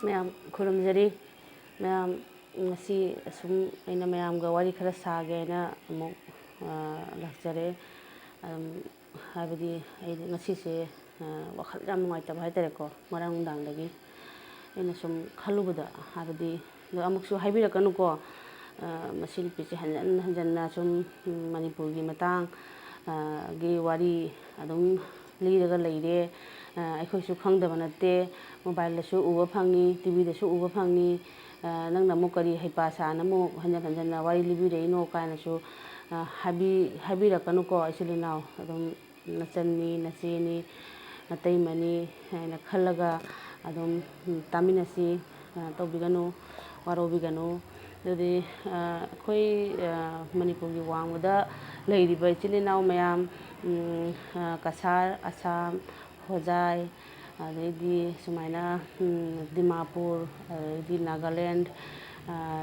ꯃꯌꯥꯝ ꯈꯨꯔꯨꯝꯖꯔꯤ ꯃꯌꯥꯝ ꯉꯁꯤ ꯑꯁꯨꯝ ꯑꯩꯅ ꯃꯌꯥꯝꯒ ꯋꯥꯔꯤ ꯈꯔ ꯁꯥꯒꯦꯅ ꯑꯃꯨꯛ ꯂꯥꯛꯆꯔꯦ ꯍꯥꯏꯕꯗꯤ ꯑꯩ ꯉꯁꯤꯁꯦ ꯋꯥꯈꯜ ꯌꯥꯝ ꯅꯨꯡꯉꯥꯏꯇꯕ ꯍꯥꯏꯇꯥꯔꯦꯀꯣ ꯉꯔꯥꯡ ꯅꯨꯡꯗꯥꯡꯗꯒꯤ ꯑꯩꯅ ꯁꯨꯝ ꯈꯜꯂꯨꯕꯗ ꯍꯥꯏꯕꯗꯤ ꯑꯃꯨꯛꯁꯨ ꯍꯥꯏꯕꯤꯔꯛꯀꯅꯨꯀꯣ ꯃꯁꯤ ꯅꯨꯄꯤꯁꯦ ꯍꯟꯖꯟ ꯍꯟꯖꯟꯅ ꯁꯨꯝ ꯃꯅꯤꯄꯨꯔꯒꯤ ꯃꯇꯥꯡ ꯒꯤ ꯋꯥꯔꯤ ꯑꯗꯨꯝ ꯂꯤꯔꯒ ꯂꯩꯔꯦ ꯑꯩꯈꯣꯏꯁꯨ ꯈꯪꯗꯕ ꯅꯠꯇꯦ ꯃꯣꯕꯥꯏꯜꯗꯁꯨ ꯎꯕ ꯐꯪꯉꯤ ꯇꯤꯚꯤꯗꯁꯨ ꯎꯕ ꯐꯪꯉꯤ ꯅꯪꯅ ꯑꯃꯨꯛ ꯀꯔꯤ ꯍꯩꯄꯥ ꯁꯥꯅ ꯑꯃꯨꯛ ꯍꯟꯖꯟ ꯍꯟꯖꯟꯅ ꯋꯥꯔꯤ ꯂꯤꯕꯤꯔꯛꯏꯅꯣ ꯀꯥꯏꯅꯁꯨ ꯍꯥꯏꯕꯤꯔꯛꯀꯅꯨꯀꯣ ꯏꯆꯤꯜ ꯏꯅꯥꯎ ꯑꯗꯨꯝ ꯅꯆꯟꯅꯤ ꯅꯆꯦꯅꯤ ꯅꯇꯩꯃꯅꯤ ꯍꯥꯏꯅ ꯈꯜꯂꯒ ꯑꯗꯨꯝ ꯇꯥꯃꯤꯟꯅꯁꯤ ꯇꯧꯕꯤꯒꯅꯨ ꯋꯥꯔꯧꯕꯤꯒꯅꯨ ꯑꯗꯨꯗꯤ ꯑꯩꯈꯣꯏ ꯃꯅꯤꯄꯨꯔꯒꯤ ꯋꯥꯡꯃꯗ ꯂꯩꯔꯤꯕ ꯏꯆꯤꯜ ꯏꯅꯥꯎ ꯃꯌꯥꯝ ꯀꯁꯥꯔ ꯑꯁꯥꯝ ꯍꯣꯖꯥꯏ ꯑꯗꯩꯗꯤ ꯁꯨꯃꯥꯏꯅ ꯗꯤꯃꯥꯄꯨꯔ ꯑꯗꯩꯗꯤ ꯅꯥꯒꯥꯂꯦꯟ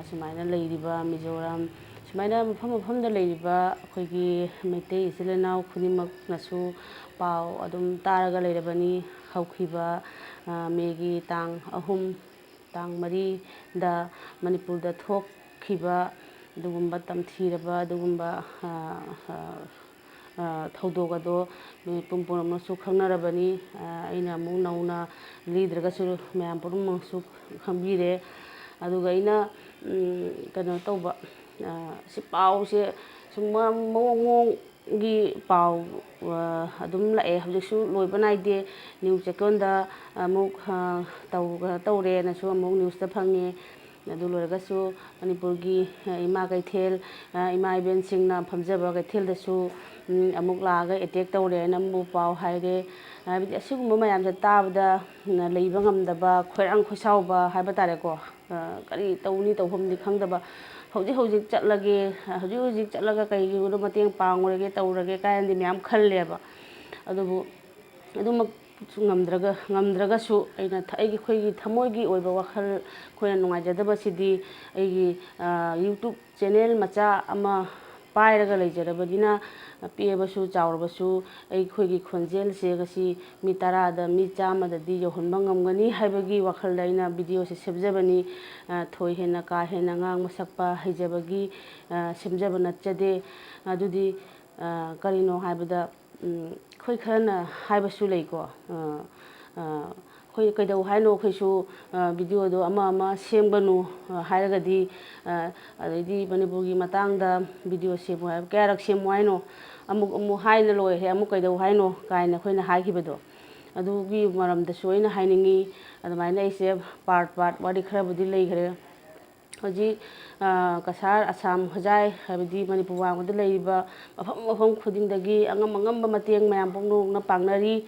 ꯁꯨꯃꯥꯏꯅ ꯂꯩꯔꯤꯕ ꯃꯤꯖꯣꯔꯥꯝ ꯁꯨꯃꯥꯏꯅ ꯃꯐꯝ ꯃꯐꯝꯗ ꯂꯩꯔꯤꯕ ꯑꯩꯈꯣꯏꯒꯤ ꯃꯩꯇꯩ ꯏꯆꯤꯜ ꯏꯅꯥꯎ ꯈꯨꯗꯤꯡꯃꯛꯅꯁꯨ ꯄꯥꯎ ꯑꯗꯨꯝ ꯇꯥꯔꯒ ꯂꯩꯔꯕꯅꯤ ꯍꯧꯈꯤꯕ ꯃꯦꯒꯤ ꯇꯥꯡ 3 ꯇꯥꯡ 4ꯗ ꯃꯅꯤꯄꯨꯔꯗ ꯊꯣꯛꯈꯤꯕ ꯑꯗꯨꯒꯨꯝꯕ ꯇꯝꯊꯤꯔꯕ ꯑꯗꯨꯒꯨꯝꯕ ꯊꯧꯗꯣꯛ ꯑꯗꯣ ꯃꯤꯄꯨꯝ ꯄꯨꯝꯅꯃꯛꯁꯨ ꯈꯪꯅꯔꯕꯅꯤ ꯑꯩꯅ ꯑꯃꯨꯛ ꯅꯧꯅ ꯂꯤꯗ꯭ꯔꯒꯁꯨ ꯃꯌꯥꯝ ꯄꯨꯝꯅꯃꯛꯁꯨ ꯈꯪꯕꯤꯔꯦ ꯑꯗꯨꯒ ꯑꯩꯅ ꯀꯩꯅꯣ ꯇꯧꯕ ꯁꯤ ꯄꯥꯎꯁꯦ ꯁꯨꯝ ꯃꯑꯣꯡꯒꯤ ꯄꯥꯎ ꯑꯗꯨꯝ ꯂꯥꯛꯑꯦ ꯍꯧꯖꯤꯛꯁꯨ ꯂꯣꯏꯕ ꯅꯥꯏꯗꯦ ꯅ꯭ꯌꯨꯁ ꯆꯦꯛꯀꯣꯟꯗ ꯑꯃꯨꯛ ꯇꯧꯔꯦꯅꯁꯨ ꯑꯃꯨꯛ ꯅ꯭ꯌꯨꯁꯇ ꯐꯪꯉꯦ ꯑꯗꯨ ꯂꯣꯏꯔꯒꯁꯨ ꯃꯅꯤꯄꯨꯔꯒꯤ ꯏꯃꯥ ꯀꯩꯊꯦꯜ ꯏꯃꯥ ꯏꯕꯦꯟꯁꯤꯡꯅ ꯐꯝꯖꯕ ꯀꯩꯊꯦꯜꯗꯁꯨ ꯑꯃꯨꯛ ꯂꯥꯛꯑꯒ ꯑꯦꯇꯦꯛ ꯇꯧꯔꯦꯅ ꯑꯃꯨꯛ ꯄꯥꯎ ꯍꯥꯏꯔꯦ ꯍꯥꯏꯕꯗꯤ ꯑꯁꯤꯒꯨꯝꯕ ꯃꯌꯥꯝꯁꯦ ꯇꯥꯕꯗ ꯂꯩꯕ ꯉꯝꯗꯕ ꯈꯣꯏꯔꯥꯡ ꯈꯣꯏꯁꯥꯎꯕ ꯍꯥꯏꯕ ꯇꯥꯔꯦꯀꯣ ꯀꯔꯤ ꯇꯧꯅꯤ ꯇꯧꯐꯝꯗꯤ ꯈꯪꯗꯕ ꯍꯧꯖꯤꯛ ꯆꯠꯂꯒꯦ ꯍꯧꯖꯤꯛ ꯆꯠꯂꯒ ꯀꯩꯒꯤꯅꯣ ꯃꯇꯦꯡ ꯄꯥꯡꯉꯨꯔꯒꯦ ꯇꯧꯔꯒꯦ ꯀꯥꯏꯅꯗꯤ ꯃꯌꯥꯝ ꯈꯜꯂꯦꯕ ꯑꯗꯨꯕꯨ ꯑꯗꯨꯃꯛꯁꯨ ꯉꯝꯗ꯭ꯔꯒꯁꯨ ꯑꯩꯈꯣꯏꯒꯤ ꯊꯃꯣꯏꯒꯤ ꯑꯣꯏꯕ ꯋꯥꯈꯜ ꯑꯩꯈꯣꯏꯅ ꯅꯨꯡꯉꯥꯏꯖꯗꯕꯁꯤꯗꯤ ꯑꯩꯒꯤ ꯌꯨꯇꯨꯞ ꯆꯦꯅꯦꯜ ꯃꯆꯥ ꯑꯃ ꯄꯥꯏꯔꯒ ꯂꯩꯖꯔꯕꯅꯤꯅ ꯄꯤꯛꯑꯕꯁꯨ ꯆꯥꯎꯔꯕꯁꯨ ꯑꯩꯈꯣꯏꯒꯤ ꯈꯣꯟꯖꯦꯜꯁꯦ ꯉꯁꯤ ꯃꯤ 10ꯗ ꯃꯤ 100ꯗꯗꯤ ꯌꯧꯍꯟꯕ ꯉꯝꯒꯅꯤ ꯍꯥꯏꯕꯒꯤ ꯋꯥꯈꯜꯗ ꯑꯩꯅ ꯚꯤꯗꯤꯑꯣꯁꯦ ꯁꯦꯝꯖꯕꯅꯤ ꯊꯣꯏ ꯍꯦꯟꯅ ꯀꯥ ꯍꯦꯟꯅ ꯉꯥꯡꯕ ꯁꯛꯄ ꯍꯩꯖꯕꯒꯤ ꯁꯦꯝꯖꯕ ꯅꯠꯆꯗꯦ ꯑꯗꯨꯗꯤ ꯀꯔꯤꯅꯣ ꯍꯥꯏꯕꯗ ꯑꯩꯈꯣই ꯈꯔꯅ ꯍꯥꯏꯕꯁꯨ ꯂꯩꯀꯣ ꯑꯩꯈꯣই ꯀꯩꯗꯧ ꯍꯥꯏꯅꯣ ꯑꯩꯈꯣꯏꯁꯨ ꯚꯤꯗꯤꯑꯣꯗꯣ ꯑꯃ ꯁꯦꯝꯒꯅꯨ ꯍꯥꯏꯔꯒꯗꯤ ꯑꯗꯩꯗꯤ ꯃꯅꯤꯄꯨꯔꯒꯤ ꯃꯇꯥꯡꯗ ꯚꯤꯗꯤꯑꯣ ꯁꯦꯝꯃꯨ ꯍꯥꯏꯕ ꯀꯌꯥꯔꯛ ꯁꯦꯝꯃꯨ ꯍꯥꯏꯅꯣ ꯑꯃꯨꯛ ꯍꯥꯏꯅ ꯂꯣꯏꯔꯦ ꯑꯃꯨꯛ ꯀꯩꯗꯧ ꯍꯥꯏꯅꯣ ꯀꯥꯏꯅ ꯑꯩꯈꯣꯏꯅ ꯍꯥꯏꯈꯤꯕꯗꯣ ꯑꯗꯨꯒꯤ ꯃꯔꯝꯗꯁꯨ ꯑꯩꯅ ꯍꯥꯏꯅꯤꯡꯉꯤ ꯑꯗꯨꯃꯥꯏꯅ ꯑꯩꯁꯦ ꯄꯥꯔꯠ ꯋꯥꯔꯤ ꯈꯔꯕꯨꯗꯤ ꯂꯩꯈ꯭ꯔꯦ ꯍꯧꯖꯤꯛ ꯀꯁꯥꯔ ꯑꯁꯥꯝ ꯍꯣꯖꯥꯏ ꯍꯥꯏꯕꯗꯤ ꯃꯅꯤꯄꯨꯔ ꯋꯥꯡꯃꯗ ꯂꯩꯔꯤꯕ ꯃꯐꯝ ꯈꯨꯗꯤꯡꯗꯒꯤ ꯑꯉꯝꯕ ꯃꯇꯦꯡ ꯃꯌꯥꯝ ꯄꯨꯝꯅꯃꯛꯅ ꯄꯥꯡꯅꯔꯤ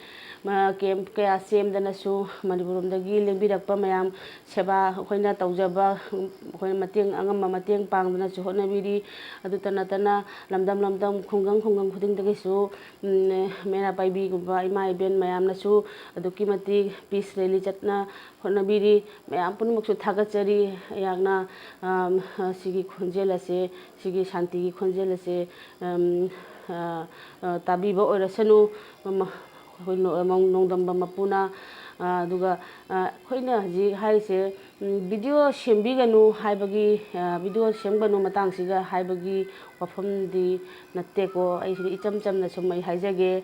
ꯀꯦꯝꯞ ꯀꯌꯥ ꯁꯦꯝꯗꯅꯁꯨ ꯃꯅꯤꯄꯨꯔꯂꯣꯝꯗꯒꯤ ꯂꯦꯡꯕꯤꯔꯛꯄ ꯃꯌꯥꯝ ꯁꯦꯕꯥ ꯑꯩꯈꯣꯏꯅ ꯇꯧꯖꯕ ꯑꯩꯈꯣꯏꯅ ꯑꯉꯝꯕ ꯃꯇꯦꯡ ꯄꯥꯡꯗꯅꯁꯨ ꯍꯣꯠꯅꯕꯤꯔꯤ ꯑꯗꯨꯇ ꯅꯠꯇꯅ ꯂꯝꯗꯝ ꯈꯨꯡꯒꯪ ꯈꯨꯗꯤꯡꯗꯒꯤꯁꯨ ꯃꯩꯔꯥ ꯄꯥꯏꯕꯤꯒꯨꯝꯕ ꯏꯃꯥ ꯏꯕꯦꯟ ꯃꯌꯥꯝꯅꯁꯨ ꯑꯗꯨꯛꯀꯤ ꯃꯇꯤꯛ ꯄꯤꯁ ꯔꯦꯂꯤ ꯆꯠꯅ ꯍꯣꯠꯅꯕꯤꯔꯤ ꯃꯌꯥꯝ ꯄꯨꯝꯅꯃꯛꯁꯨ ꯊꯥꯒꯠꯆꯔꯤ ꯑꯩꯍꯥꯛꯅ ꯁꯤꯒꯤ ꯈꯣꯟꯖꯦꯜ ꯑꯁꯦ ꯁꯤꯒꯤ ꯁꯥꯟꯇꯤꯒꯤ ꯈꯣꯟꯖꯦꯜ ꯑꯁꯦ ꯇꯥꯕꯤꯕ ꯑꯣꯏꯔꯁꯅꯨ ꯑꯩꯈꯣꯏ ꯅꯣꯡꯗꯝꯕ ꯃꯄꯨꯅ ꯑꯗꯨꯒ ꯑꯩꯈꯣꯏꯅ ꯍꯧꯖꯤꯛ ꯍꯥꯏꯔꯤꯁꯦ ꯚꯤꯗꯤꯑꯣ ꯁꯦꯝꯕꯤꯒꯅꯨ ꯍꯥꯏꯕꯒꯤ ꯚꯤꯗꯤꯑꯣ ꯁꯦꯝꯒꯅꯨ ꯃꯇꯥꯡꯁꯤꯒ ꯍꯥꯏꯕꯒꯤ ꯋꯥꯐꯝꯗꯤ ꯅꯠꯇꯦꯀꯣ ꯑꯩꯁꯤꯗ ꯏꯆꯝ ꯆꯝꯅ ꯁꯨꯝ ꯑꯩ ꯍꯥꯏꯖꯒꯦ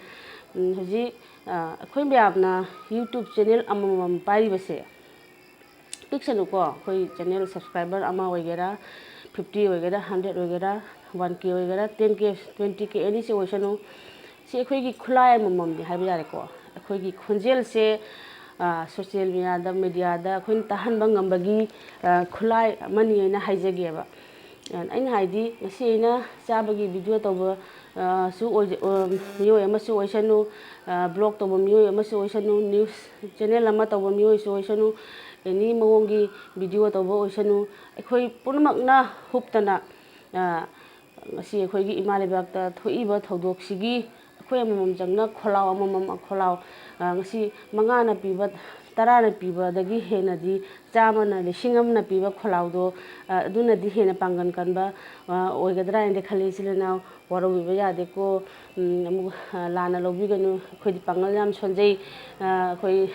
ꯍꯧꯖꯤꯛ ꯑꯩꯈꯣꯏ ꯃꯌꯥꯝꯅ ꯌꯨꯇꯨꯞ ꯆꯦꯅꯦꯜ ꯑꯃꯃꯝ ꯄꯥꯏꯔꯤꯕꯁꯦ ꯄꯤꯛꯁꯅꯨꯀꯣ ꯑꯩꯈꯣꯏ ꯆꯦꯅꯦꯜ ꯁꯕꯁꯀ꯭ꯔꯥꯏꯕꯔ ꯑꯃ ꯑꯣꯏꯒꯦꯔꯥ 50 ꯑꯣꯏꯒꯦꯔꯥ 100 ꯑꯣꯏꯒꯦꯔꯥ 1K ꯑꯣꯏꯒꯦꯔꯥ 10K 20K ꯑꯦꯅꯤꯁꯤ ꯑꯣꯏꯁꯅꯨ ꯁꯤ ꯑꯩꯈꯣꯏꯒꯤ ꯈꯨꯠꯂꯥꯏ ꯑꯃꯃꯝꯅꯤ ꯍꯥꯏꯕ ꯌꯥꯔꯦꯀꯣ ꯑꯩꯈꯣꯏꯒꯤ ꯈꯣꯟꯖꯦꯜꯁꯦ ꯁꯣꯁꯤꯌꯦꯜ ꯃꯤꯗꯤꯌꯥꯗ ꯑꯩꯈꯣꯏꯅ ꯇꯥꯍꯟꯕ ꯉꯝꯕꯒꯤ ꯈꯨꯠꯂꯥꯏ ꯑꯃꯅꯤ ꯑꯩꯅ ꯍꯥꯏꯖꯒꯦꯕ ꯑꯩꯅ ꯍꯥꯏꯗꯤ ꯉꯁꯤ ꯑꯩꯅ ꯆꯥꯕꯒꯤ ꯚꯤꯗꯤꯑꯣ ꯇꯧꯕ ꯃꯤꯑꯣꯏ ꯑꯃꯁꯨ ꯑꯣꯏꯁꯅꯨ ꯕ꯭ꯂꯣꯛ ꯇꯧꯕ ꯃꯤꯑꯣꯏ ꯑꯃꯁꯨ ꯑꯣꯏꯁꯅꯨ ꯅ꯭ꯌꯨꯁ ꯆꯦꯅꯦꯜ ꯑꯃ ꯇꯧꯕ ꯃꯤꯑꯣꯏꯁꯨ ꯑꯣꯏꯁꯅꯨ ꯑꯦꯅꯤ ꯃꯑꯣꯡꯒꯤ ꯚꯤꯗꯤꯑꯣ ꯇꯧꯕ ꯑꯣꯏꯁꯅꯨ ꯑꯩꯈꯣꯏ ꯄꯨꯝꯅꯃꯛꯅ ꯍꯨꯞꯇꯅ ꯉꯁꯤ ꯑꯩꯈꯣꯏꯒꯤ ꯏꯃꯥ ꯂꯩꯕꯥꯛꯇ ꯊꯣꯛꯏꯕ ꯊꯧꯗꯣꯛꯁꯤꯒꯤ ꯑꯩꯈꯣꯏ ꯑꯃꯃꯝ ꯆꯪꯅ ꯈꯣꯜꯂꯥꯎ ꯉꯁꯤ ꯃꯉꯥꯅ ꯄꯤꯕ ꯇꯔꯥꯅ ꯄꯤꯕꯗꯒꯤ ꯍꯦꯟꯅꯗꯤ ꯆꯥꯝꯃꯅ ꯂꯤꯁꯤꯡ ꯑꯃꯅ ꯄꯤꯕ ꯈꯣꯜꯂꯥꯎꯗꯣ ꯑꯗꯨꯅꯗꯤ ꯍꯦꯟꯅ ꯄꯥꯡꯒꯟ ꯀꯟꯕ ꯑꯣꯏꯒꯗ꯭ꯔꯥ ꯍꯥꯏꯅ ꯈꯜꯂꯤ ꯏꯆꯤꯜ ꯏꯅꯥꯎ ꯋꯥꯔꯧꯕꯤꯕ ꯌꯥꯗꯦꯀꯣ ꯑꯃꯨꯛ ꯂꯥꯟꯅ ꯂꯧꯕꯤꯒꯅꯨ ꯑꯩꯈꯣꯏꯗꯤ ꯄꯥꯡꯒꯜ ꯌꯥꯝ ꯁꯣꯟꯖꯩ ꯑꯩꯈꯣꯏ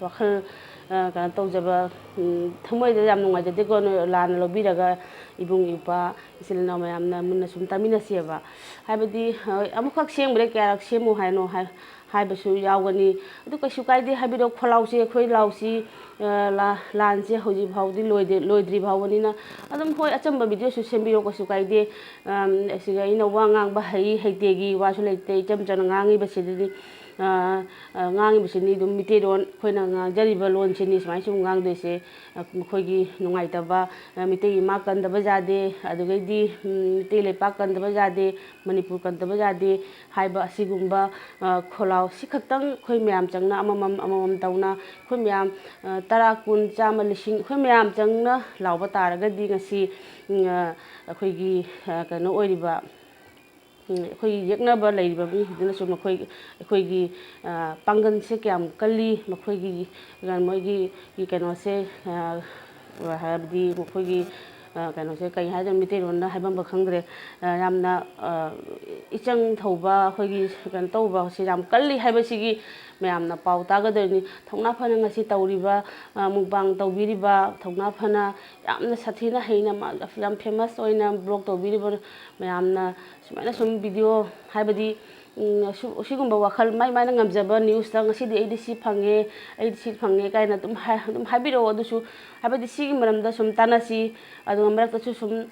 ꯋꯥꯈꯜ ꯀꯩꯅꯣ ꯇꯧꯖꯕ ꯊꯃꯣꯏꯗ ꯌꯥꯝ ꯅꯨꯡꯉꯥꯏꯖꯗꯦꯀꯣ ꯅꯣꯏ ꯂꯥꯟꯅ ꯂꯧꯕꯤꯔꯒ ꯏꯕꯨꯡ ꯏꯄ꯭ꯋꯥ ꯏꯆꯤꯜ ꯏꯅꯥꯎ ꯃꯌꯥꯝꯅ ꯃꯨꯟꯅ ꯁꯨꯝ ꯇꯥꯃꯤꯟꯅꯁꯦꯕ ꯍꯥꯏꯕꯗꯤ ꯑꯃꯨꯛꯈꯛ ꯁꯦꯝꯈ꯭ꯔꯦ ꯀꯌꯥꯔꯛ ꯁꯦꯝꯃꯨ ꯍꯥꯏꯅꯣ ꯍꯥꯏꯕꯁꯨ ꯌꯥꯎꯒꯅꯤ ꯑꯗꯨ ꯀꯩꯁꯨ ꯀꯥꯏꯗꯦ ꯍꯥꯏꯕꯤꯔꯛꯑꯣ ꯈꯣꯜꯂꯥꯎꯁꯦ ꯑꯩꯈꯣꯏ ꯂꯥꯎꯁꯤ ꯂꯥꯟꯁꯦ ꯍꯧꯖꯤꯛ ꯐꯥꯎꯗꯤ ꯂꯣꯏꯗ꯭ꯔꯤ ꯐꯥꯎꯕꯅꯤ나 ꯑꯗꯨꯝ ꯍꯣꯏ ꯑꯆꯝꯕ ꯚꯤꯗꯤꯑꯣꯁꯨ ꯁꯦꯝꯕꯤꯔꯛꯑꯣ ꯀꯩꯁꯨ ꯀꯥꯏꯗꯦ ꯑꯁꯤꯒ ꯑꯩꯅ ꯋꯥ ꯉꯥꯡꯕ ꯍꯩꯇꯦꯒꯤ ꯋꯥꯁꯨ ꯂꯩꯇꯦ ꯏꯆꯝ ꯆꯝꯅ ꯉꯥꯡꯉꯤꯕꯁꯤꯗꯤ ꯉꯥꯡꯉꯤꯕꯁꯤꯅꯤ ꯑꯗꯨꯝ ꯃꯤꯇꯩꯂꯣꯟ ꯑꯩꯈꯣꯏꯅ ꯉꯥꯡꯖꯔꯤꯕ ꯂꯣꯟꯁꯤꯅꯤ ꯁꯨꯃꯥꯏꯅ ꯁꯨꯝ ꯉꯥꯡꯗꯣꯏꯁꯦ ꯃꯈꯣꯏꯒꯤ ꯅꯨꯡꯉꯥꯏꯇꯕ ꯃꯤꯇꯩ ꯏꯃꯥ ꯀꯟꯗꯕ ꯌꯥꯗꯦ ꯑꯗꯨꯗꯩꯗꯤ ꯃꯤꯇꯩ ꯂꯩꯄꯥꯛ ꯀꯟꯗꯕ ꯌꯥꯗꯦ ꯃꯅꯤꯄꯨꯔ ꯀꯟꯗꯕ ꯌꯥꯗꯦ ꯍꯥꯏꯕ ꯑꯁꯤꯒꯨꯝꯕ ꯈꯣꯜꯂꯥꯎ ꯁꯤ ꯈꯛꯇꯪ ꯑꯩꯈꯣꯏ ꯃꯌꯥꯝ ꯆꯪꯅ ꯑꯃꯃꯝ ꯇꯧꯅ ꯑꯩꯈꯣꯏ ꯃꯌꯥꯝ ꯇꯔꯥ ꯀꯨꯟ ꯆꯥꯝꯃ ꯂꯤꯁꯤꯡ ꯑꯩꯈꯣꯏ ꯃꯌꯥꯝ ꯆꯪꯅ ꯂꯥꯎꯕ ꯇꯥꯔꯒꯗꯤ ꯉꯁꯤ ꯑꯩꯈꯣꯏꯒꯤ ꯀꯩꯅꯣ ꯑꯣꯏꯔꯤꯕ ꯑꯩꯈꯣꯏꯒꯤ ꯌꯦꯛꯅꯕ ꯂꯩꯔꯤꯕ ꯃꯤꯁꯤꯡꯗꯨꯅꯁꯨ ꯑꯩꯈꯣꯏꯒꯤ ꯄꯥꯡꯒꯜꯁꯦ ꯀꯌꯥꯝ ꯀꯜꯂꯤ ꯃꯣꯏꯒꯤ ꯀꯩꯅꯣꯁꯦ ꯍꯥꯏꯕꯗꯤ ꯃꯈꯣꯏꯒꯤ ꯀꯩꯅꯣꯁꯦ ꯀꯩ ꯍꯥꯏꯗꯣꯏꯅꯣ ꯃꯤꯇꯩꯂꯣꯟꯗ ꯍꯥꯏꯐꯝꯒ ꯈꯪꯗ꯭ꯔꯦ ꯌꯥꯝꯅ ꯏꯆꯪ ꯊꯧꯕ ꯑꯩꯈꯣꯏꯒꯤ ꯀꯩꯅꯣ ꯇꯧꯕꯁꯤ ꯌꯥꯝ ꯀꯜꯂꯤ ꯍꯥꯏꯕꯁꯤꯒꯤ ꯃꯌꯥꯝꯅ ꯄꯥꯎ ꯇꯥꯒꯗꯣꯏꯅꯤ ꯊꯧꯅꯥ ꯐꯅ ꯉꯁꯤ ꯇꯧꯔꯤꯕ ꯃꯨꯛꯕꯥꯡ ꯇꯧꯕꯤꯔꯤꯕ ꯊꯧꯅꯥ ꯐꯅ ꯌꯥꯝꯅ ꯁꯥꯊꯤꯅ ꯍꯩꯅ ꯌꯥꯝ ꯐꯦꯃꯁ ꯑꯣꯏꯅ ꯕ꯭ꯂꯣꯛ ꯇꯧꯕꯤꯔꯤꯕ ꯃꯌꯥꯝꯅ ꯁꯨꯃꯥꯏꯅ ꯁꯨꯝ ꯚꯤꯗꯤꯑꯣ ꯍꯥꯏꯕꯗꯤ ꯑꯁꯤꯒꯨꯝꯕ ꯋꯥꯈꯜ ꯃꯥꯏꯅ ꯉꯝꯖꯕ ꯅ꯭ꯌꯨꯁꯇ ꯉꯁꯤꯗꯤ ꯑꯩꯗꯤ ꯁꯤ ꯐꯪꯉꯦ ꯑꯩꯗꯤ ꯁꯤ ꯐꯪꯉꯦ ꯀꯥꯏꯅ ꯑꯗꯨꯝ ꯍꯥꯏꯕꯤꯔꯛꯑꯣ ꯑꯗꯨꯁꯨ ꯍꯥꯏꯕꯗꯤ ꯁꯤꯒꯤ ꯃꯔꯝꯗ ꯁꯨꯝ ꯇꯥꯟꯅꯁꯤ ꯑꯗꯨꯒ ꯃꯔꯛꯇꯁꯨ ꯁꯨꯝ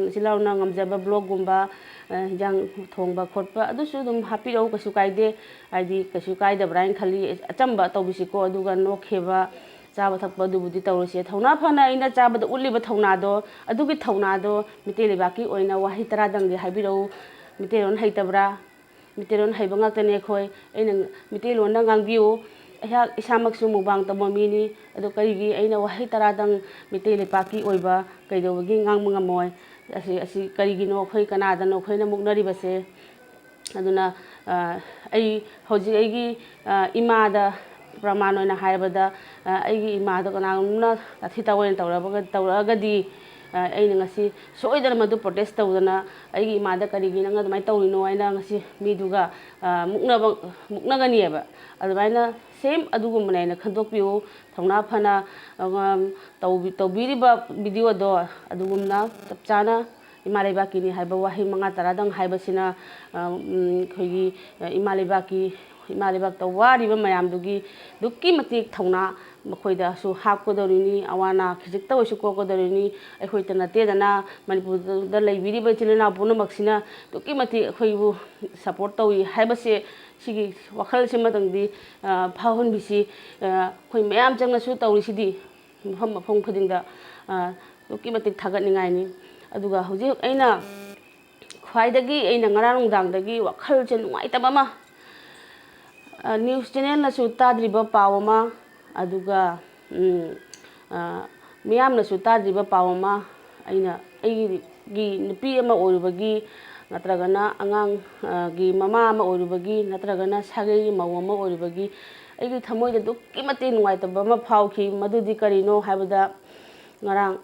ꯏꯆꯤꯜ ꯏꯅꯥꯎꯅ ꯉꯝꯖꯕ ꯕ꯭ꯂꯣꯒꯒꯨꯝꯕ ꯍꯤꯟꯖꯥꯡ ꯊꯣꯡꯕ ꯈꯣꯠꯄ ꯑꯗꯨꯁꯨ ꯑꯗꯨꯝ ꯍꯥꯞꯄꯤꯔꯛꯎ ꯀꯩꯁꯨ ꯀꯥꯏꯗꯦ ꯍꯥꯏꯗꯤ ꯀꯩꯁꯨ ꯀꯥꯏꯗꯕ꯭ꯔꯥ ꯍꯥꯏꯅ ꯈꯜꯂꯤ ꯑꯆꯝꯕ ꯇꯧꯕꯤꯁꯤꯀꯣ ꯑꯗꯨꯒ ꯅꯣꯛꯈꯤꯕ ꯆꯥꯕ ꯊꯛꯄ ꯑꯗꯨꯕꯨꯗꯤ ꯇꯧꯔꯁꯦ ꯊꯧꯅꯥ ꯐꯅ ꯑꯩꯅ ꯆꯥꯕꯗ ꯎꯠꯂꯤꯕ ꯊꯧꯅꯥꯗꯣ ꯑꯗꯨꯒꯤ ꯊꯧꯅꯥꯗꯣ ꯃꯤꯇꯩ ꯂꯩꯕꯥꯛꯀꯤ ꯑꯣꯏꯅ ꯋꯥꯍꯩ ꯇꯔꯥꯗꯪꯗꯤ ꯍꯥꯏꯕꯤꯔꯛꯎ ꯃꯤꯇꯩꯂꯣꯟ ꯍꯩꯇꯕ꯭ꯔꯥ ꯃꯤꯇꯩꯂꯣꯟ ꯍꯩꯕ ꯉꯥꯛꯇꯅꯤ ꯑꯩꯈꯣꯏ ꯑꯩꯅ ꯃꯤꯇꯩꯂꯣꯟꯗ ꯉꯥꯡꯕꯤꯌꯨ ꯑꯩꯍꯥꯛ ꯏꯁꯥꯃꯛꯁꯨ ꯃꯨꯛꯕꯥꯡ ꯇꯧꯕ ꯃꯤꯅꯤ ꯑꯗꯣ ꯀꯔꯤꯒꯤ ꯑꯩꯅ ꯋꯥꯍꯩ ꯇꯔꯥꯗꯪ ꯃꯤꯇꯩ ꯂꯩꯄꯥꯛꯀꯤ ꯑꯣꯏꯕ ꯀꯩꯗꯧꯕꯒꯤ ꯉꯥꯡꯕ ꯉꯝꯃꯣꯏ ꯑꯁꯤ ꯀꯔꯤꯒꯤꯅꯣ ꯑꯩꯈꯣꯏ ꯀꯅꯥꯗꯅꯣ ꯑꯩꯈꯣꯏꯅ ꯃꯨꯛꯅꯔꯤꯕꯁꯦ ꯑꯗꯨꯅ ꯑꯩ ꯍꯧꯖꯤꯛ ꯑꯩꯒꯤ ꯏꯃꯥꯗ ꯄ꯭ꯔꯃꯥꯟ ꯑꯣꯏꯅ ꯍꯥꯏꯔꯕꯗ ꯑꯩꯒꯤ ꯏꯃꯥꯗꯣ ꯀꯅꯥꯒꯨꯝꯕꯅ ꯇꯥꯊꯤ ꯇꯥꯑꯣꯏꯅ ꯇꯧꯔꯛꯑꯒꯗꯤ ꯑꯩꯅ ꯉꯁꯤ ꯁꯣꯏꯗꯅ ꯃꯗꯨ ꯄ꯭ꯔꯣꯇꯦꯁ ꯇꯧꯗꯅ ꯑꯩꯒꯤ ꯏꯃꯥꯗ ꯀꯔꯤꯒꯤ ꯅꯪ ꯑꯗꯨꯃꯥꯏꯅ ꯇꯧꯔꯤꯅꯣ ꯍꯥꯏꯅ ꯉꯁꯤ ꯃꯤꯗꯨꯒ ꯃꯨꯛꯅꯒꯅꯤꯑꯕ ꯑꯗꯨꯃꯥꯏꯅ ꯁꯦꯝ ꯑꯗꯨꯒꯨꯝꯕꯅꯦ ꯍꯥꯏꯅ ꯈꯟꯗꯣꯛꯄꯤꯌꯨ ꯊꯧꯅꯥ ꯐꯅ ꯇꯧꯕꯤꯔꯤꯕ ꯚꯤꯗꯤꯑꯣꯗꯣ ꯑꯗꯨꯒꯨꯝꯅ ꯆꯞ ꯆꯥꯅ ꯏꯃꯥ ꯂꯩꯕꯥꯛꯀꯤꯅꯤ ꯍꯥꯏꯕ ꯋꯥꯍꯩ 5 ꯇꯔꯥꯗꯪ ꯍꯥꯏꯕꯁꯤꯅ ꯑꯩꯈꯣꯏꯒꯤ ꯏꯃꯥ ꯂꯩꯕꯥꯛꯇ ꯋꯥꯔꯤꯕ ꯃꯌꯥꯝꯗꯨꯒꯤ ꯑꯗꯨꯛꯀꯤ ꯃꯇꯤꯛ ꯊꯧꯅꯥ ꯃꯈꯣꯏꯗꯁꯨ ꯍꯥꯞꯀꯗꯧꯔꯤꯅꯤ ꯑꯋꯥ ꯑꯅꯥ ꯈꯤꯖꯤꯛꯇ ꯑꯣꯏꯔꯁꯨ ꯀꯣꯛꯀꯗꯧꯔꯤꯅꯤ ꯑꯩꯈꯣꯏꯇ ꯅꯠꯇꯦꯗꯅ ꯃꯅꯤꯄꯨꯔꯗ ꯂꯩꯕꯤꯔꯤꯕ ꯏꯆꯤꯜ ꯏꯅꯥꯎ ꯄꯨꯝꯅꯃꯛꯁꯤꯅ ꯑꯗꯨꯛꯀꯤ ꯃꯇꯤꯛ ꯑꯩꯈꯣꯏꯕꯨ ꯁꯞꯄꯣꯔꯠ ꯇꯧꯏ ꯍꯥꯏꯕꯁꯦ ꯁꯤꯒꯤ ꯋꯥꯈꯜꯁꯤꯃꯇꯪꯗꯤ ꯐꯥꯎꯍꯟꯕꯤꯁꯤ ꯑꯩꯈꯣꯏ ꯃꯌꯥꯝ ꯆꯪꯅꯁꯨ ꯇꯧꯔꯤꯁꯤꯗꯤ ꯃꯐꯝ ꯈꯨꯗꯤꯡꯗ ꯑꯗꯨꯛꯀꯤ ꯃꯇꯤꯛ ꯊꯥꯒꯠꯅꯤꯡꯉꯥꯏꯅꯤ ꯑꯗꯨꯒ ꯍꯧꯖꯤꯛ ꯈ꯭ꯋꯥꯏꯗꯒꯤ ꯑꯩꯅ ꯉꯔꯥꯡ ꯅꯨꯡꯗꯥꯡꯗꯒꯤ ꯋꯥꯈꯜꯁꯦ ꯅꯨꯡꯉꯥꯏꯇꯕ ꯑꯃ ꯅ꯭ꯌꯨꯁ ꯆꯦꯅꯦꯜꯅꯁꯨ ꯇꯥꯗ꯭ꯔꯤꯕ ꯄꯥꯎ ꯑꯃ ꯑꯗꯨꯒ ꯃꯤꯌꯥꯝꯅꯁꯨ ꯇꯥꯗ꯭ꯔꯤꯕ ꯄꯥꯎ ꯑꯃ ꯑꯩꯒꯤ ꯅꯨꯄꯤ ꯑꯃ ꯑꯣꯏꯔꯨꯕꯒꯤ ꯅꯠꯇ꯭ꯔꯒꯅ ꯑꯉꯥꯡꯒꯤ ꯃꯃꯥ ꯑꯃ ꯑꯣꯏꯔꯨꯕꯒꯤ ꯅꯠꯇ꯭ꯔꯒꯅ ꯁꯥꯒꯩꯒꯤ ꯃꯧ ꯑꯃ ꯑꯣꯏꯔꯨꯕꯒꯤ ꯑꯩꯒꯤ ꯊꯃꯣꯏꯗ ꯑꯗꯨꯛꯀꯤ ꯃꯇꯤꯛ ꯅꯨꯡꯉꯥꯏꯇꯕ ꯑꯃ ꯐꯥꯎꯈꯤ ꯃꯗꯨꯗꯤ ꯀꯔꯤꯅꯣ ꯍꯥꯏꯕꯗ ꯉꯔꯥꯡ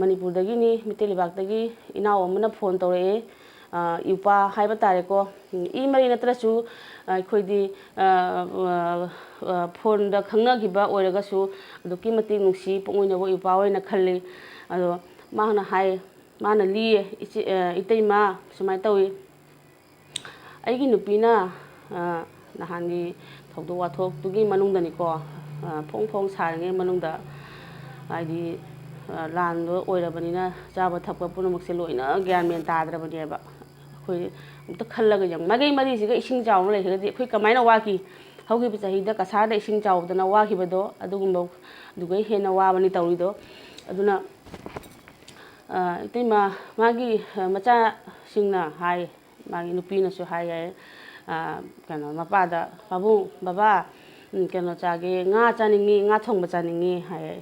ꯃꯅꯤꯄꯨꯔꯗꯒꯤꯅꯤ ꯃꯤꯇꯩ ꯂꯩꯕꯥꯛꯇꯒꯤ ꯏꯅꯥꯎ ꯑꯃꯅ ꯐꯣꯟ ꯇꯧꯔꯛꯑꯦ ꯏꯎꯄꯥ ꯍꯥꯏꯕ ꯇꯥꯔꯦꯀꯣ ꯃꯔꯤ ꯅꯠꯇ꯭ꯔꯁꯨ ꯑꯩꯈꯣꯏꯗꯤ ꯐꯣꯟꯗ ꯈꯪꯅꯈꯤꯕ ꯑꯣꯏꯔꯒꯁꯨ ꯑꯗꯨꯛꯀꯤ ꯃꯇꯤꯛ ꯅꯨꯡꯁꯤ ꯄꯨꯛꯅꯤꯡ ꯏꯎꯄꯥ ꯑꯣꯏꯅ ꯈꯜꯂꯤ ꯑꯗꯣ ꯃꯥꯅ ꯂꯤꯌꯦ ꯏꯇꯩꯃ ꯁꯨꯃꯥꯏꯅ ꯇꯧꯏ ꯑꯩꯒꯤ ꯅꯨꯄꯤꯅ ꯅꯍꯥꯟꯒꯤ ꯊꯧꯗꯣꯛ ꯋꯥꯊꯣꯛꯇꯨꯒꯤ ꯃꯅꯨꯡꯗꯅꯤꯀꯣ ꯐꯣꯡ ꯐꯣꯡ ꯁꯥꯔꯤꯉꯩ ꯃꯅꯨꯡꯗ ꯍꯥꯏꯗꯤ ꯂꯥꯟꯗꯣ ꯑꯣꯏꯔꯕꯅꯤꯅ ꯆꯥꯕ ꯊꯛꯄ ꯄꯨꯝꯅꯃꯛꯁꯦ ꯂꯣꯏꯅ ꯒ꯭ꯌꯥꯟ ꯃꯦꯟ ꯇꯥꯗ꯭ꯔꯕꯅꯦꯕ ꯑꯩꯈꯣꯏ ꯑꯝꯇ ꯈꯜꯂꯒ ꯌꯦꯡꯉꯨ ꯃꯥꯏꯀꯩ ꯃꯔꯤꯁꯤꯒ ꯏꯁꯤꯡ ꯆꯥꯎꯅ ꯂꯩꯈ꯭ꯔꯒꯗꯤ ꯑꯩꯈꯣꯏ ꯀꯃꯥꯏꯅ ꯋꯥꯈꯤ ꯍꯧꯈꯤꯕ ꯆꯍꯤꯗ ꯀꯁꯥꯔꯗ ꯏꯁꯤꯡ ꯆꯥꯎꯗꯅ ꯋꯥꯈꯤꯕꯗꯣ ꯑꯗꯨꯒꯩ ꯍꯦꯟꯅ ꯋꯥꯕꯅꯤ ꯇꯧꯔꯤꯗꯣ ꯑꯗꯨꯅ ꯏꯇꯩꯃ ꯃꯥꯒꯤ ꯃꯆꯥꯁꯤꯡꯅ ꯍꯥꯏ ꯃꯥꯒꯤ ꯅꯨꯄꯤꯅꯁꯨ ꯍꯥꯏ ꯌꯥꯏ ꯀꯩꯅꯣ ꯃꯄꯥꯗ ꯄꯥꯕꯨꯡ ꯕꯕꯥ ꯀꯩꯅꯣ ꯆꯥꯒꯦ ꯉꯥ ꯆꯥꯅꯤꯡꯉꯤ ꯉꯥ ꯊꯣꯡꯕ ꯆꯥꯅꯤꯡꯉꯤ ꯍꯥꯏꯌꯦ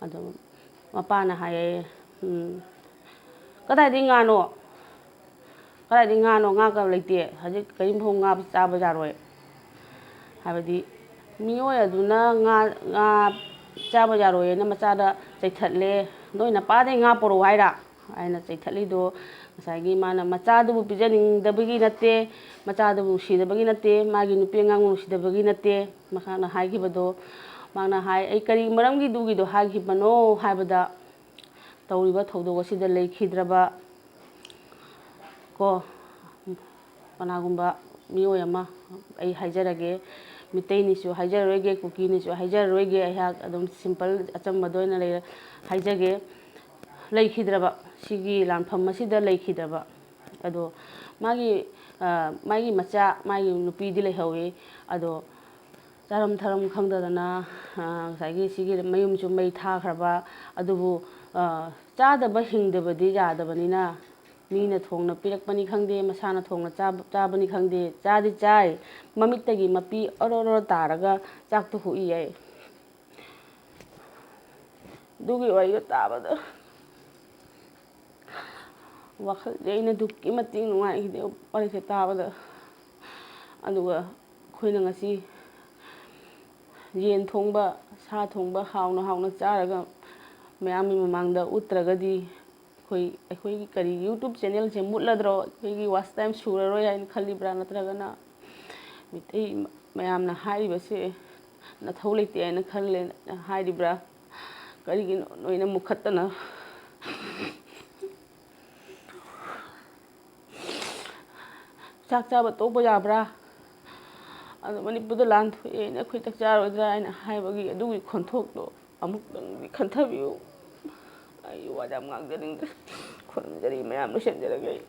ꯑꯗꯣ ꯃꯄꯥꯅ ꯍꯥꯏꯌꯦ ꯀꯗꯥꯏꯗꯒꯤ ꯉꯥꯅꯣ ꯉꯥꯒ ꯂꯩꯇꯦ ꯍꯧꯖꯤꯛ ꯀꯔꯤꯝꯐꯥꯎ ꯉꯥ ꯆꯥꯕ ꯌꯥꯔꯣꯏ ꯍꯥꯏꯕꯗꯤ ꯃꯤꯑꯣꯏ ꯑꯗꯨꯅ ꯉꯥ ꯆꯥꯕ ꯌꯥꯔꯣꯏꯅ ꯃꯆꯥꯗ ꯆꯩꯊꯠꯂꯦ, ꯅꯣꯏ ꯅꯄꯥꯗꯩ ꯉꯥ ꯄꯣꯔꯛꯑꯣ ꯍꯥꯏꯔ ꯍꯥꯏꯅ ꯆꯩꯊꯠꯂꯤꯗꯣ ꯉꯁꯥꯏꯒꯤ ꯃꯥꯅ ꯃꯆꯥꯗꯨꯕꯨ ꯄꯤꯖꯅꯤꯡꯗꯕꯒꯤ ꯅꯠꯇꯦ, ꯃꯆꯥꯗꯨꯕꯨ ꯅꯨꯡꯁꯤꯗꯕꯒꯤ ꯅꯠꯇꯦ, ꯃꯥꯒꯤ ꯅꯨꯄꯤ ꯑꯉꯥꯡꯕꯨ ꯅꯨꯡꯁꯤꯗꯕꯒꯤ ꯅꯠꯇꯦ, ꯃꯍꯥꯛꯅ ꯍꯥꯏꯈꯤꯕꯗꯣ ꯃꯥꯅ ꯍꯥꯏ ꯑꯩ ꯀꯔꯤ ꯃꯔꯝꯒꯤ ꯑꯗꯨꯒꯤꯗꯣ ꯍꯥꯏꯈꯤꯕꯅꯣ ꯍꯥꯏꯕꯗ ꯇꯧꯔꯤꯕ ꯊꯧꯗꯣꯛ ꯑꯁꯤꯗ ꯂꯩꯈꯤꯗ꯭ꯔꯕ ꯀꯅꯥꯒꯨꯝꯕ ꯃꯤꯑꯣꯏ ꯑꯃ ꯑꯩ ꯍꯥꯏꯖꯔꯒꯦ, ꯃꯤꯇꯩꯅꯤꯁꯨ ꯍꯥꯏꯖꯔꯔꯣꯏꯒꯦ, ꯀꯨꯀꯤꯅꯤꯁꯨ ꯍꯥꯏꯖꯔꯔꯣꯏꯒꯦ, ꯑꯩꯍꯥꯛ ꯑꯗꯨꯝ ꯁꯤꯝꯄꯜ ꯑꯆꯝꯕꯗ ꯑꯣꯏꯅ ꯍꯥꯏꯖꯒꯦ, ꯂꯩꯈꯤꯗ꯭ꯔꯕ ꯁꯤꯒꯤ ꯂꯥꯟꯐꯝ ꯑꯁꯤꯗ ꯂꯩꯈꯤꯗ꯭ꯔꯕ ꯑꯗꯣ ꯃꯥꯒꯤ ꯃꯆꯥ ꯃꯥꯒꯤ ꯅꯨꯄꯤꯗꯤ ꯂꯩꯍꯧꯋꯤ, ꯑꯗꯣ ꯆꯥꯔꯝ ꯊꯔꯝ ꯈꯪꯗꯗꯅ ꯉꯁꯥꯏꯒꯤ ꯁꯤꯒꯤ ꯃꯌꯨꯝꯁꯨ ꯃꯩ ꯊꯥꯈ꯭ꯔꯕ, ꯑꯗꯨꯕꯨ ꯆꯥꯗꯕ ꯍꯤꯡꯗꯕꯗꯤ ꯌꯥꯗꯕꯅꯤꯅ ꯃꯤꯅ ꯊꯣꯡꯅ ꯄꯤꯔꯛꯄꯅꯤ ꯈꯪꯗꯦ, ꯃꯁꯥꯅ ꯊꯣꯡꯅ ꯆꯥꯕꯅꯤ ꯈꯪꯗꯦ, ꯆꯥꯗꯤ ꯆꯥꯏ, ꯃꯃꯤꯠꯇꯒꯤ ꯃꯄꯤ ꯑꯣꯔꯣ ꯑꯣꯔꯣ ꯇꯥꯔꯒ ꯆꯥꯛꯇꯨ ꯍꯨꯛꯏ ꯌꯥꯏ꯫ ꯑꯗꯨꯒꯤ ꯋꯥꯔꯤꯗꯣ ꯇꯥꯕꯗ ꯋꯥꯈꯜꯁꯦ ꯑꯩꯅ ꯑꯗꯨꯛꯀꯤ ꯃꯇꯤꯛ ꯅꯨꯡꯉꯥꯏꯈꯤꯗꯦ ꯋꯥꯔꯤꯁꯦ ꯇꯥꯕꯗ꯫ ꯑꯗꯨꯒ ꯑꯩꯈꯣꯏꯅ ꯉꯁꯤ ꯌꯦꯟ ꯊꯣꯡꯕ, ꯁꯥ ꯊꯣꯡꯕ ꯍꯥꯎꯅ ꯍꯥꯎꯅ ꯆꯥꯔꯒ ꯃꯌꯥꯝꯒꯤ ꯃꯃꯥꯡꯗ ꯎꯠꯇ꯭ꯔꯒꯗꯤ ꯑꯩꯈꯣꯏꯒꯤ ꯀꯔꯤ ꯌꯨꯇꯨꯕ ꯆꯦꯅꯦꯜꯁꯦ ꯃꯨꯠꯂꯗ꯭ꯔꯣ, ꯑꯩꯈꯣꯏꯒꯤ ꯋꯥꯆ ꯇꯥꯏꯝ ꯁꯨꯔꯔꯣꯏ ꯍꯥꯏꯅ ꯈꯜꯂꯤꯕ꯭ꯔꯥ, ꯅꯠꯇ꯭ꯔꯒꯅ ꯃꯤꯇꯩ ꯃꯌꯥꯝꯅ ꯍꯥꯏꯔꯤꯕꯁꯦ ꯅꯊꯧ ꯂꯩꯇꯦ ꯍꯥꯏꯅ ꯈꯜꯂꯦ ꯍꯥꯏꯔꯤꯕ꯭ꯔꯥ, ꯀꯔꯤꯒꯤꯅꯣ ꯅꯣꯏꯅ ꯃꯨꯛꯈꯠꯇꯅ ꯆꯥꯛ ꯆꯥꯕ ꯇꯣꯛꯄ ꯌꯥꯕ꯭ꯔꯥ, ꯑꯗꯣ ꯃꯅꯤꯄꯨꯔꯗ ꯂꯥꯟ ꯊꯣꯛꯑꯦꯅ ꯑꯩꯈꯣꯏ ꯆꯥꯛ ꯆꯥꯔꯣꯏꯗ꯭ꯔꯥ ꯍꯥꯏꯅ ꯍꯥꯏꯕꯒꯤ ꯑꯗꯨꯒꯤ ꯈꯣꯟꯊꯣꯛꯇꯣ ꯑꯃꯨꯛꯇꯪꯗꯤ ꯈꯟꯊꯕꯤꯌꯨ꯫ ꯑꯩ ꯋꯥ ꯌꯥꯝ ꯉꯥꯡꯖꯅꯤꯡꯗ꯭ꯔꯦ, ꯈꯨꯔꯨꯝꯖꯔꯤ, ꯃꯌꯥꯝ ꯂꯣꯏꯁꯤꯟꯖꯔꯒꯦ ꯑꯩ꯫